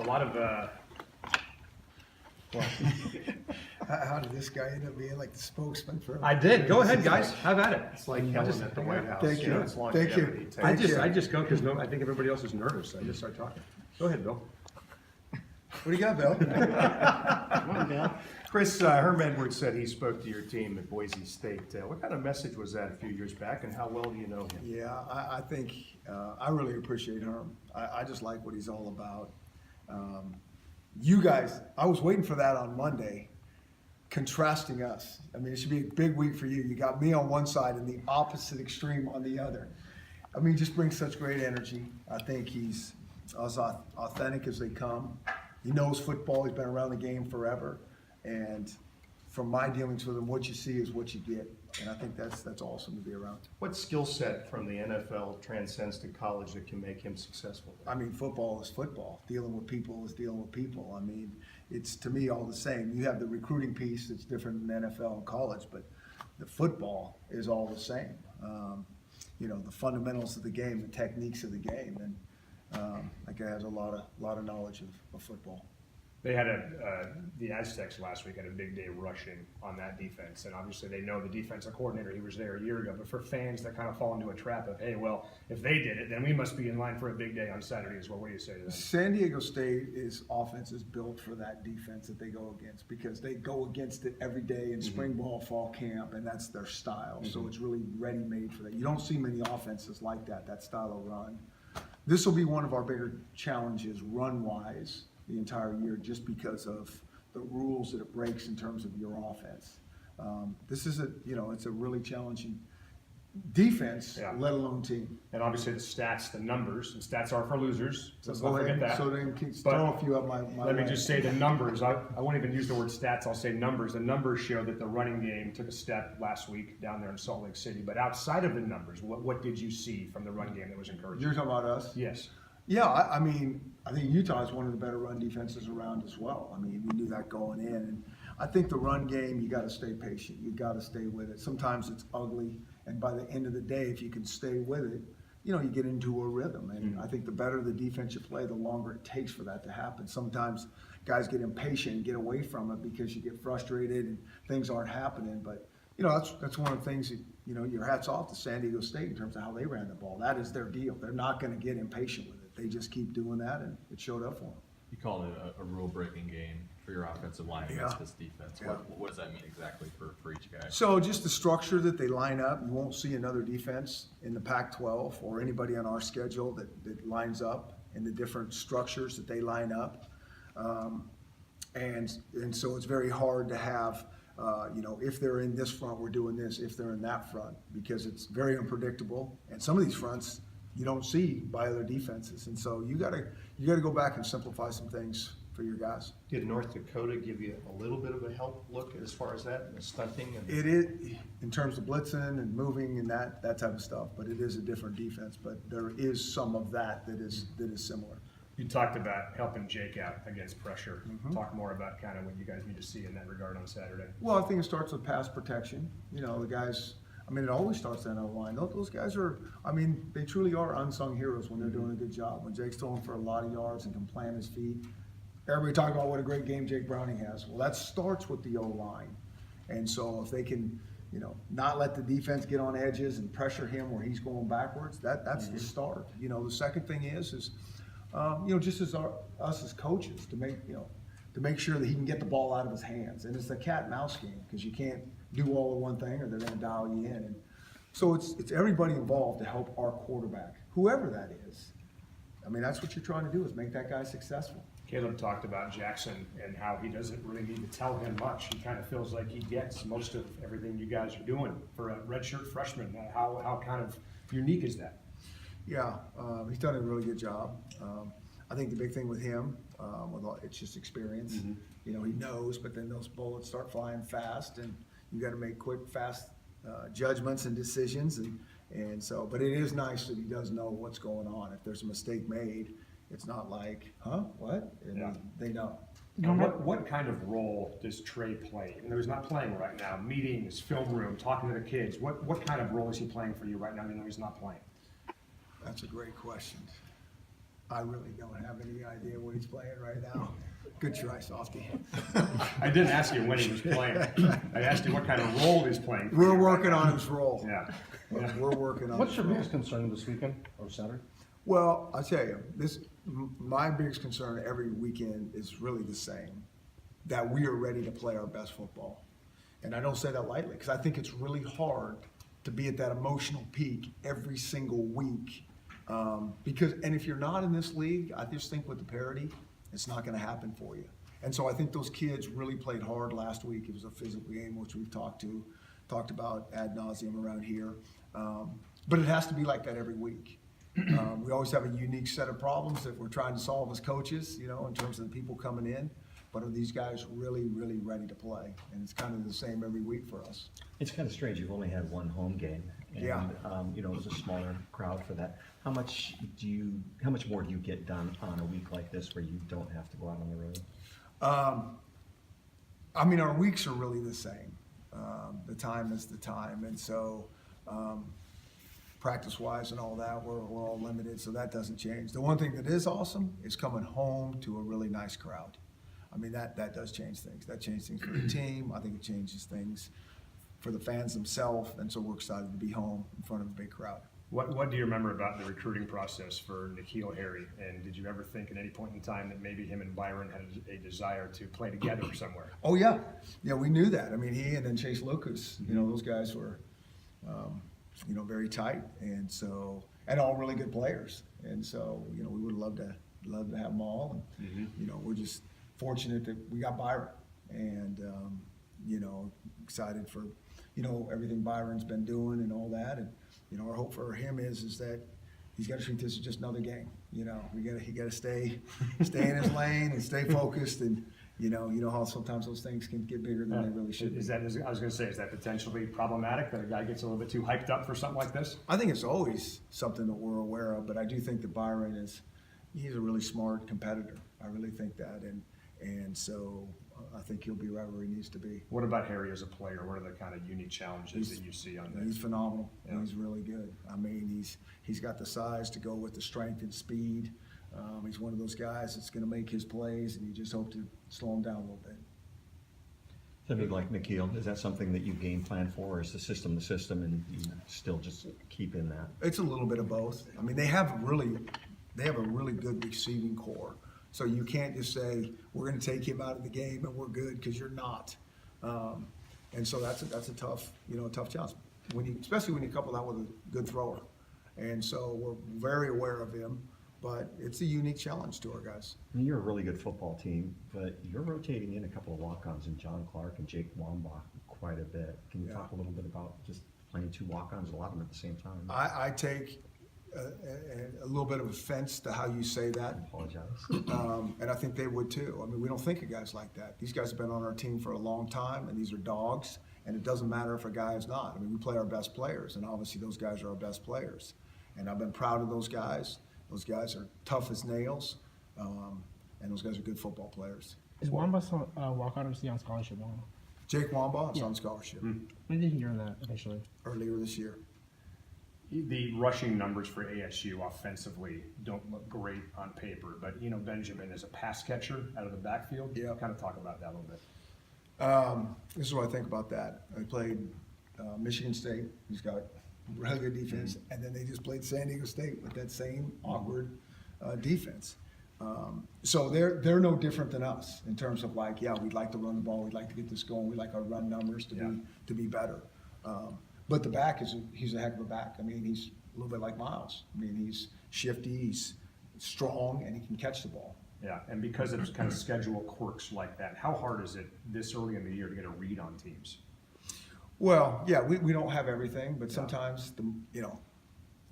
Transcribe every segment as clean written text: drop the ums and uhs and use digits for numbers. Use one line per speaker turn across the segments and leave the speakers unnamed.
a lot of,
How did this guy end up being like the spokesman for?
I did. Go ahead, guys. Have at it.
It's like Helen at the White House.
Thank you.
It's
Thank you.
longevity.
Thank you.
I just go because I think everybody else is nervous. I just start talking. Go ahead, Bill.
What do you got, Bill?
Come on, Bill. Chris, Herm Edwards said he spoke to your team at Boise State. What kind of message was that a few years back, and how well do you know him?
Yeah, I think, I really appreciate Herm. I just like what he's all about. You guys, I was waiting for that on Monday, contrasting us. I mean, it should be a big week for you. You got me on one side and the opposite extreme on the other. I mean, just brings such great energy. I think he's as authentic as they come. He knows football. He's been around the game forever. And from my dealings with him, what you see is what you get. And I think that's awesome to be around.
What skill set from the NFL transcends to college that can make him successful?
I mean, football is football. Dealing with people is dealing with people. I mean, it's to me all the same. You have the recruiting piece that's different than NFL and college, but the football is all the same. You know, the fundamentals of the game, the techniques of the game, and that guy has a lot of knowledge of football.
They had the Aztecs last week had a big day rushing on that defense, and obviously they know the defensive coordinator. He was there a year ago, but for fans that kind of fall into a trap of, hey, well, if they did it, then we must be in line for a big day on Saturday as well. What do you say to them?
San Diego State's offense is built for that defense that they go against because they go against it every day in spring ball, fall camp, and that's their style. So it's really ready-made for that. You don't see many offenses like that style of run. This will be one of our bigger challenges run-wise the entire year just because of the rules that it breaks in terms of your offense. This is it's a really challenging defense, let alone team.
And obviously the stats, the numbers, and stats are for losers. So let's
Go
not forget
ahead.
that.
So then throw a few up my
Let me
way.
just say the numbers. I won't even use the word stats. I'll say numbers. The numbers show that the running game took a step last week down there in Salt Lake City. But outside of the numbers, what did you see from the run game that was encouraging?
You're talking about us?
Yes.
Yeah, I mean, I think Utah is one of the better run defenses around as well. I mean, we knew that going in. And I think the run game, you got to stay patient. You got to stay with it. Sometimes it's ugly. And by the end of the day, if you can stay with it, you get into a rhythm. And I think the better the defense you play, the longer it takes for that to happen. Sometimes guys get impatient and get away from it because you get frustrated and things aren't happening. But, that's one of the things that, your hat's off to San Diego State in terms of how they ran the ball. That is their deal. They're not going to get impatient with it. They just keep doing that, and it showed up for them.
You call it a rule-breaking game for your offensive line against this defense.
Yeah.
What does that mean exactly for each guy?
So just the structure that they line up, you won't see another defense in the Pac-12 or anybody on our schedule that lines up in the different structures that they line up. And so it's very hard to have, if they're in this front, we're doing this, if they're in that front, because it's very unpredictable. And some of these fronts you don't see by other defenses. And so you gotta go back and simplify some things for your guys.
Did North Dakota give you a little bit of a help look as far as that, and the stunting? And
It is, in terms of blitzing and moving and that type of stuff, but it is a different defense. But there is some of that is similar.
You talked about helping Jake out against pressure. Talk more about kind of what you guys need to see in that regard on Saturday.
Well, I think it starts with pass protection. The guys, it always starts in our line. Those guys are, they truly are unsung heroes when they're doing a good job. When Jake's throwing for a lot of yards and can plant his feet. Everybody talking about what a great game Jake Browning has. Well, that starts with the O-line. And so if they can, not let the defense get on edges and pressure him where he's going backwards, that's the start. The second thing is just as us as coaches to make sure that he can get the ball out of his hands. And it's a cat and mouse game because you can't do all of one thing or they're going to dial you in. And so it's everybody involved to help our quarterback, whoever that is. That's what you're trying to do is make that guy successful.
Caleb talked about Jackson and how he doesn't really need to tell him much. He kind of feels like he gets most of everything you guys are doing for a redshirt freshman. How kind of unique is that?
Yeah, he's done a really good job. I think the big thing with him, it's just experience. He knows, but then those bullets start flying fast, and you got to make quick, fast judgments and decisions. And so, but it is nice that he does know what's going on. If there's a mistake made, it's not like, what? And they know.
Now, what kind of role does Trey play? He's not playing right now. Meetings, film room, talking to the kids. What kind of role is he playing for you right now? He's not playing.
That's a great question. I really don't have any idea what he's playing right now. Good try, Softy.
I didn't ask you when he was playing. I asked you what kind of role he's playing. for
We're
you right
working
now.
on his role.
Yeah.
We're working on
What's
his
your
role.
biggest concern this weekend or Saturday?
Well, I tell you, my biggest concern every weekend is really the same, that we are ready to play our best football. And I don't say that lightly, because I think it's really hard to be at that emotional peak every single week. And if you're not in this league, I just think with the parity, it's not going to happen for you. And so I think those kids really played hard last week. It was a physical game, which we've talked about ad nauseum around here. But it has to be like that every week. We always have a unique set of problems that we're trying to solve as coaches, you know, in terms of the people coming in. But are these guys really, really ready to play? And it's kind of the same every week for us.
It's kind of strange, you've only had one home game. And,
Yeah.
you know, it was a smaller crowd for that. How much more do you get done on a week like this where you don't have to go out on the road?
I mean, our weeks are really the same. The time is the time. And so, practice-wise and all that, we're all limited, so that doesn't change. The one thing that is awesome is coming home to a really nice crowd. I mean, that does change things. That changes things for the team. I think it changes things for the fans themselves, and so we're excited to be home in front of a big crowd.
What do you remember about the recruiting process for N'Keal Harry? And did you ever think at any point in time that maybe him and Byron had a desire to play together somewhere?
Oh, yeah. Yeah, we knew that. I mean, he and then Chase Lucas, you know, those guys were, you know, very tight, and so, and all really good players. And so, you know, we would love to have them all. And, you know, we're just fortunate that we got Byron, and, you know, excited for, you know, everything Byron's been doing and all that. And, you know, our hope for him is that he's got to treat this as just another game. You know, he got to stay in his lane and stay focused. And you know how sometimes those things can get bigger than they really should.
Is that, I was going to say, is that potentially problematic that a guy gets a little bit too hyped up for something like this?
I think it's always something that we're aware of, but I do think that Byron he's a really smart competitor. I really think that, and so I think he'll be right where he needs to be.
What about Harry as a player? What are the kind of unique challenges that you see on
He's
this?
phenomenal.
Yeah.
He's really good. I mean, he's got the size to go with the strength and speed. He's one of those guys that's going to make his plays, and you just hope to slow him down a little bit.
Something like N'Keal, is that something that you game plan for, or is the system and you still just keep in that?
It's a little bit of both. I mean, they have a really good receiving core. So you can't just say, we're going to take him out of the game and we're good, because you're not. And so that's a tough challenge, especially when you couple that with a good thrower. And so we're very aware of him, but it's a unique challenge to our guys.
I mean, you're a really good football team, but you're rotating in a couple of walk-ons in John Clark and Jake Wambach quite a bit. Can you
Yeah.
talk a little bit about just playing two walk-ons, a lot of them at the same time?
I take a little bit of offense to how you say that.
I apologize.
And I think they would too. I mean, we don't think of guys like that. These guys have been on our team for a long time, and these are dogs, and it doesn't matter if a guy is not. I mean, we play our best players, and obviously those guys are our best players. And I've been proud of those guys. Those guys are tough as nails, and those guys are good football players.
Is Wamba walk-on or is he on scholarship now?
Jake Wamba is
Yeah.
on scholarship
When did you hear that initially?
earlier this year.
The rushing numbers for ASU offensively don't look great on paper, but, you know, Benjamin is a pass catcher out of the backfield.
Yeah.
Kind of talk about that a little bit.
This is what I think about that. I played Michigan State. He's got really good defense, and then they just played San Diego State with that same awkward defense. So they're no different than us in terms of like, yeah, we'd like to run the ball, we'd like to get this going, we like our run numbers to be better. But the back he's a heck of a back. I mean, he's a little bit like Miles. I mean, he's shifty, he's strong, and he can catch the ball.
Yeah, and because of kind of schedule quirks like that, how hard is it this early in the year to get a read on teams?
Well, yeah, we don't have everything, but sometimes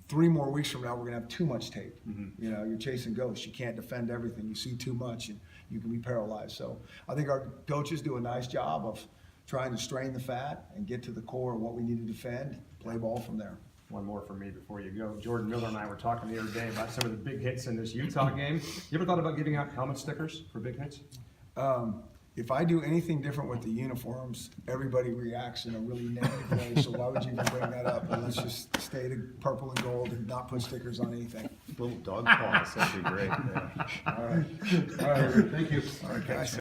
3 more weeks from now, we're gonna have too much tape. You know, you're chasing ghosts. You can't defend everything. You see too much, and you can be paralyzed. So I think our coaches do a nice job of trying to strain the fat and get to the core of what we need to defend, play ball from there.
One more from me before you go. Jordan Miller and I were talking the other day about some of the big hits in this Utah game. You ever thought about giving out helmet stickers for big hits?
If I do anything different with the uniforms, everybody reacts in a really negative way, so why would you even bring that up? And let's just stay to purple and gold and not put stickers on anything.
Little dog paws, that'd be great, yeah.
All right, thank you. All right, guys.